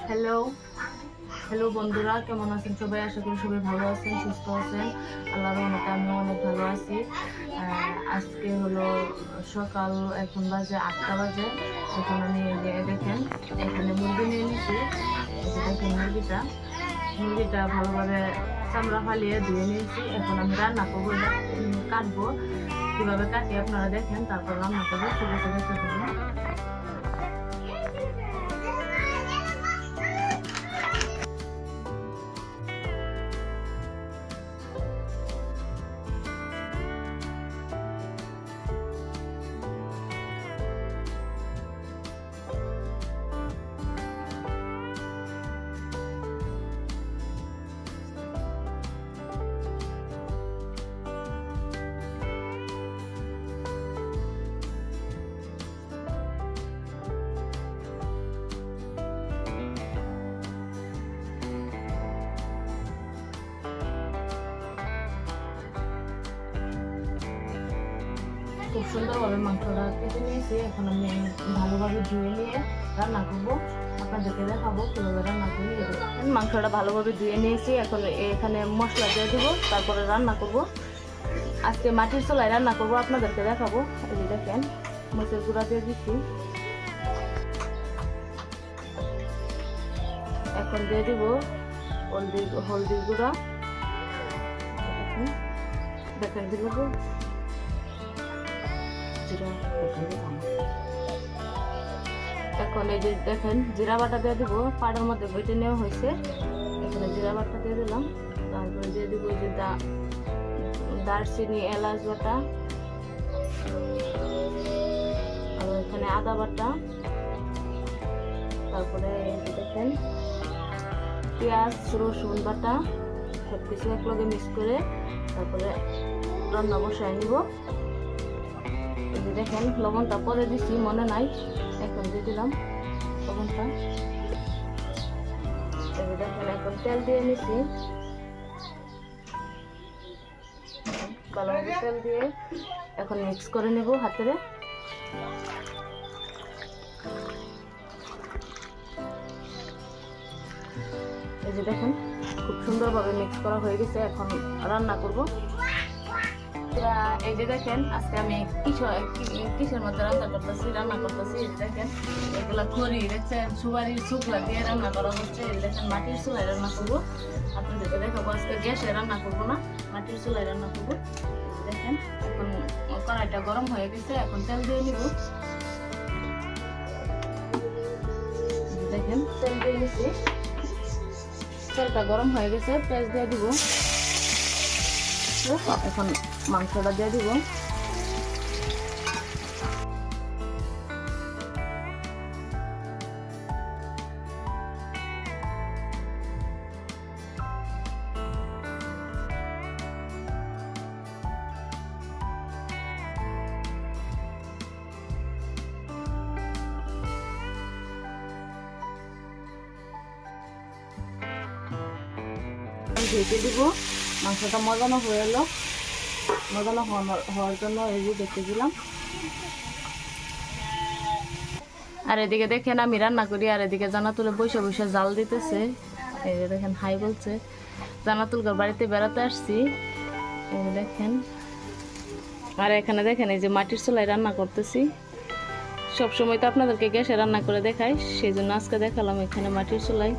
Hello hello বন্ধুরা, কেমন আছেন সবাই? আশা করি সবাই ভালো আছেন, সুস্থ আছেন। আল্লাহর রহমতে আমিও অনেক ভালো আছি। আজকে হলো সকাল, এখন বাজে 8টা বাজে। এখন আমি দেখেন এখানে মুরগি নিয়ে নিয়েছি। দেখেন মুরগিটা ভালোভাবে চামড়া ফালিয়ে ধুয়ে নিয়েছি। এখন আমি রান্না করবো, কাটবো। কীভাবে কাটি আপনারা দেখেন, তারপর রান্না করবো। ঠিক আছে, দেখতে থাকুন। খুব সুন্দরভাবে মাংসটা কেটে নিয়েছি। এখন আমি ভালোভাবে ধুয়ে নিয়ে রান্না করবো। আপনাদেরকে দেখাবো কীভাবে রান্না করি। মাংসটা ভালোভাবে ধুয়ে নিয়েছি। এখন এখানে মশলা দিয়ে দেবো, তারপরে রান্না করব। আজকে মাটির চুলায় রান্না করব, আপনাদেরকে দেখাবো। এই দেখেন মরিচের গুঁড়া দিয়ে দিচ্ছি। এখন দিয়ে দিব হলদির গুঁড়া। দেখেন দিব এখন এই যে দেখেন জিরা বাটা দিয়ে দিব। পাড়ের মধ্যে বেটে নেওয়া হয়েছে। এখানে জিরা বাটা দিয়ে দিলাম। তারপরে দিয়ে দিব যে দারচিনি, এলাচ বাটা, আর এখানে আদা বাটা। তারপরে দেখেন পেঁয়াজ, রসুন বাটা, সব কিছু একলগে মিক্স করে তারপরে রান্না বসায় নিব। দেখেন লবণটা পরে দিছি, মনে নাই, এখন দিয়ে দিলাম লবণটা। দেখেন এখন তেল দিয়ে নিছি। ভালোভাবে তেল দিয়ে এখন মিক্স করে নেব হাতেরে। এই যে দেখেন খুব সুন্দরভাবে মিক্স করা হয়ে গেছে। এখন রান্না করব। এই যে দেখেন আজকে আমি কিসের মধ্যে রান্না করতেছি। এই যে দেখেন এগুলা খড়ি দেখছেন, সুপারির শুকলা দিয়ে রান্না করা হচ্ছে। এই দেখেন মাটির চুলায় রান্না করবো। আপনাদেরকে দেখাবো। আজকে গ্যাসে রান্না করবো না, মাটির চুলায় রান্না করবো। দেখেন এখন কড়াইটা গরম হয়ে গেছে। এখন তেল দিয়ে নিব। দেখেন তেল দিয়ে নিচ্ছি। তেলটা গরম হয়ে গেছে, পেঁয়াজ দিয়ে দিব। এখন মাংসটা দিয়ে দিব। ঢেকে দিব। মাংসটা মজানো হয়ে এলো। মজানো হওয়ার জন্য এই যে দেখতে দিলাম। আর এদিকে দেখেন আমি রান্না করি, আর এদিকে জান্নাতুল বসে বসে জাল দিতেছে। এই যে দেখেন হাই বলছে। জান্নাতুলকার বাড়িতে বেড়াতে আসছি। এই যে দেখেন, আর এখানে দেখেন এই যে মাটির চুলায় রান্না করতেছি। সবসময় তো আপনাদেরকে গ্যাসে রান্না করে দেখাই, সেই জন্য আজকে দেখালাম এখানে মাটির চুলায়।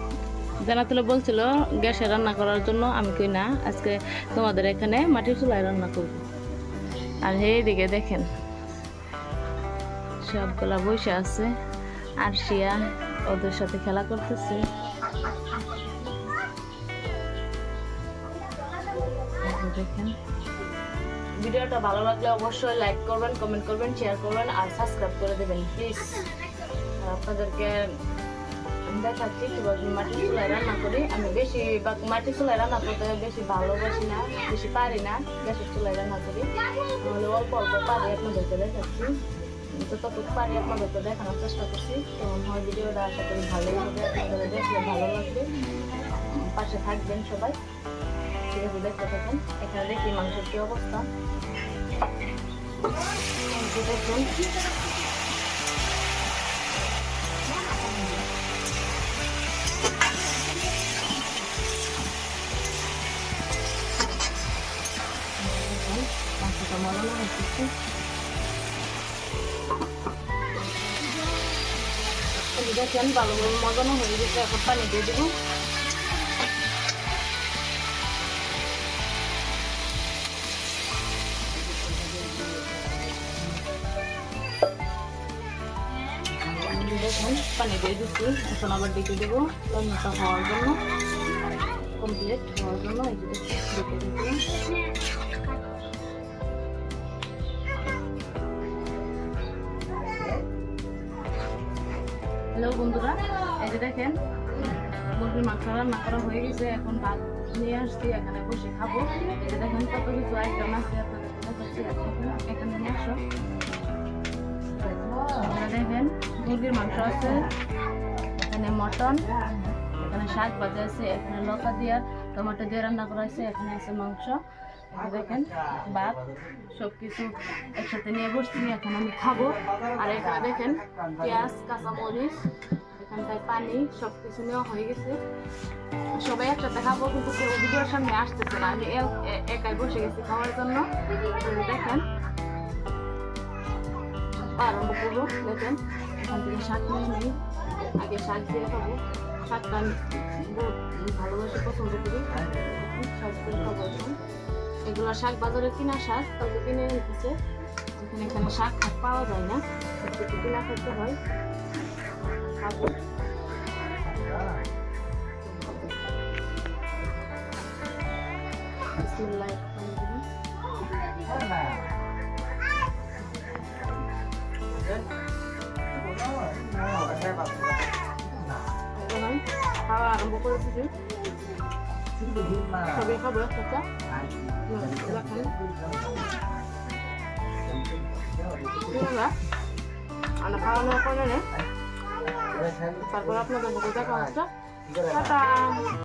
জান্নাতুল বলছিল গ্যাসে রান্না করার জন্য, আমি কই না, আজকে তোমাদের এখানে মাটির চুলায় রান্না করব। আর এইদিকে দেখেন সবগুলা বসে আছে, আর শিয়া ওদের সাথে খেলা করতেছে। দেখেন ভিডিওটা ভালো লাগলে অবশ্যই লাইক করবেন, কমেন্ট করবেন, শেয়ার করবেন, আর সাবস্ক্রাইব করে দেবেন প্লিজ। আপনাদেরকে দেখাচ্ছি কিভাবে মাটির চুলায় রান্না করি। আমি বেশি মাটির চুলায় রান্না করতে বেশি ভালোবাসি না, বেশি পারি না। গ্যাসের চুলায় রান্না করি, তাহলে অল্প অল্প পারি। আপনাদেরকে দেখাচ্ছি, যতটুকু পারি আপনাদেরকে দেখানোর চেষ্টা করছি। কেমন হয় ভিডিওটা, আশা করি ভালোই হবে। আপনাদের দেখলে ভালো লাগবে, পাশে থাকবেন সবাই। ঠিক আছে, দেখতে থাকুন। এখানে দেখি মাংসের কি অবস্থা। দেখুন দেখেন ভালোভাবে মজানো হয়ে গেছে, এখন পানি দিয়ে দেবো। দেখেন পানি দিয়ে দিচ্ছি, এখন আবার ডেকে দেবো রান্নাটা হওয়ার জন্য, কমপ্লিট হওয়ার জন্য। এই যে ডেকে দিচ্ছি। হ্যালো বন্ধুরা, এই যে দেখেন মুরগির মাংস রান্না করা হয়ে গেছে, এখন ভাত নিয়ে আসছি, এখানে বসে খাবো। এই যে দেখেন কত কিছু আইটেম আছে, আপনাদের দেখাচ্ছি। এখানে নিয়ে আসো। দেখেন মুরগির মাংস আছে, এখানে মটন, এখানে শাক ভাজা আছে, এখানে লতা দিয়া টমেটো দিয়ে রান্না করা হয়েছে, এখানে আছে মাংস। দেখেন ভাত সব কিছু একসাথে নিয়ে বসছি, এখন আমি খাবো। আর এখানে দেখেন পেঁয়াজ, কাঁচামরিচ, এখানটায় পানি, সব কিছু নেওয়া হয়ে গেছে। সবাই একসাথে খাবো, কিন্তু কেউ ভিডিওর সামনে আসতেছে না, আমি একাই বসে গেছি খাওয়ার জন্য। দেখেন আরম্ভ করবো। দেখেন এখান থেকে শাক নিয়ে নেই, আগে শাক দিয়ে খাবো। শাকটা আমি বহুত ভালোবাসি, পছন্দ করি, শাক দিয়ে খাবো। এখন এগুলো শাক বাজারে কিনা শাক, তবে কিনে নিতেছে, এখানে শাক পাওয়া যায় না, একটু কিনা খেতে হয়। খাবো। বিসমিল্লাহির খাওয়া আরম্ভ করেছি, সবাই খাবো একসাথে। আমরা খাওয়া দাওয়া করে তারপর আপনাদের দেখা হচ্ছে।